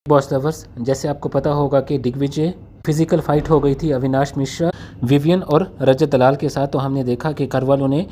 Boss lovers, जैसे आपको पता होगा कि दिग्विजय फिजिकल फाइट हो गई थी अविनाश मिश्रा, विवियन और रजत दलाल के साथ। तो हमने देखा कि घर वालों ने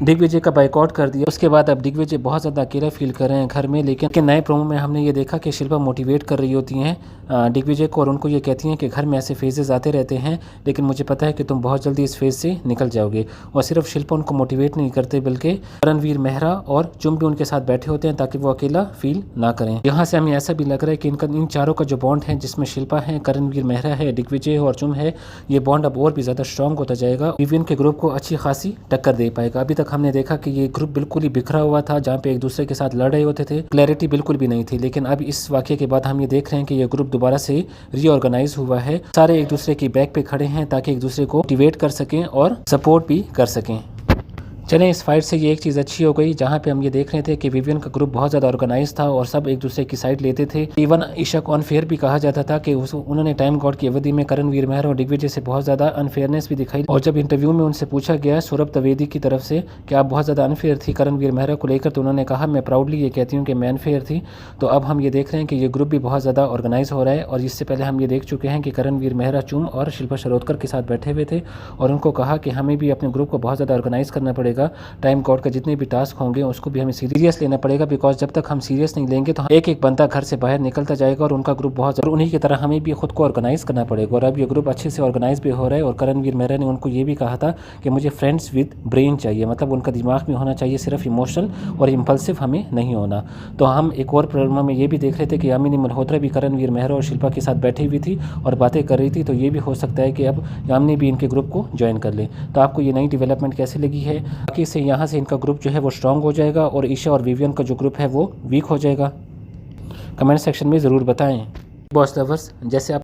दिग्विजय का बाइकआउट कर दिया। उसके बाद अब दिग्विजय बहुत ज़्यादा अकेला फील कर रहे हैं घर में। लेकिन नए प्रोमो में हमने ये देखा कि शिल्पा मोटिवेट कर रही होती हैं दिग्विजय को और उनको ये कहती हैं कि घर में ऐसे फेजेस आते रहते हैं, लेकिन मुझे पता है कि तुम बहुत जल्दी इस फेज से निकल जाओगे। और सिर्फ शिल्पा उनको मोटिवेट नहीं करते बल्कि रणवीर मेहरा और चुम भी उनके साथ बैठे होते हैं ताकि वो अकेला फील ना करें। यहाँ से हमें ऐसा भी लग रहा है कि इन चारों का जो बॉन्ड है, जिसमें शिल्पा है, करणवीर मेहरा है, दिग्विजय और चुम है, ये बॉन्ड अब और भी ज़्यादा स्ट्रॉन्ग होता जाएगा। विवियन के ग्रुप को अच्छी खासी टक्कर दे पाएगा। अभी तक हमने देखा कि ये ग्रुप बिल्कुल ही बिखरा हुआ था, जहाँ पे एक दूसरे के साथ लड़ रहे होते थे, क्लैरिटी बिल्कुल भी नहीं थी। लेकिन अब इस वाक़े के बाद हम ये देख रहे हैं कि ये ग्रुप दोबारा से रीऑर्गेनाइज हुआ है। सारे एक दूसरे की बैक पे खड़े हैं ताकि एक दूसरे को मोटिवेट कर सकें और सपोर्ट भी कर सकें। चलें, इस फाइट से ये एक चीज़ अच्छी हो गई, जहाँ पे हम ये देख रहे थे कि विवियन का ग्रुप बहुत ज़्यादा ऑर्गेनाइज था और सब एक दूसरे की साइड लेते थे। इवन ईशा को अनफेयर भी कहा जाता था कि उन्होंने टाइम गॉड की अवधि में करणवीर मेहरा और दिग्विजय से बहुत ज़्यादा अनफेयरनेस भी दिखाई। और जब इंटरव्यू में उनसे पूछा गया सौरभ द्विवेदी की तरफ से कि आप बहुत ज़्यादा अनफेयर थी करणवीर मेहरा को लेकर, तो उन्होंने कहा मैं प्राउडली ये कहती हूँ कि मैं अनफेयर थी। तो अब हम ये देख रहे हैं कि ये ग्रुप भी बहुत ज़्यादा ऑर्गेनाइज हो रहा है। और इससे पहले हम ये देख चुके हैं कि करणवीर मेहरा, चुम और शिल्पा शिरोडकर के साथ बैठे हुए थे और उनको कहा कि हमें भी अपने ग्रुप को बहुत ज़्यादा ऑर्गेनाइज करना पड़ेगा। टाइम गॉड का जितने भी टास्क होंगे उसको भी हमें सीरियस लेना पड़ेगा, बिकॉज जब तक हम सीरियस नहीं लेंगे तो एक एक बंदा घर से बाहर निकलता जाएगा और उनका ग्रुप बहुत ज़रूर, उन्हीं की तरह हमें भी खुद को ऑर्गेनाइज करना पड़ेगा। और अब ये ग्रुप अच्छे से ऑर्गेनाइज भी हो रहा है। और करणवीर मेहरा ने उनको ये भी कहा था कि मुझे फ्रेंड्स विद ब्रेन चाहिए, मतलब उनका दिमाग में होना चाहिए, सिर्फ इमोशनल और इम्पल्सिव हमें नहीं होना। तो हम एक और प्रोग्राम में ये भी देख रहे थे कि यामिनी मल्होत्रा भी करणवीर मेहरा और शिल्पा के साथ बैठी हुई थी और बातें कर रही थी। तो ये भी हो सकता है कि अब यामिनी भी इनके ग्रुप को ज्वाइन कर ले। तो आपको ये नई डेवलपमेंट कैसी लगी है? बाकी से यहाँ से इनका ग्रुप जो है वो स्ट्रॉन्ग हो जाएगा और ईशा और विवियन का जो ग्रुप है वो वीक हो जाएगा। कमेंट सेक्शन में ज़रूर बताएं। बॉस लवर्स, जैसे आप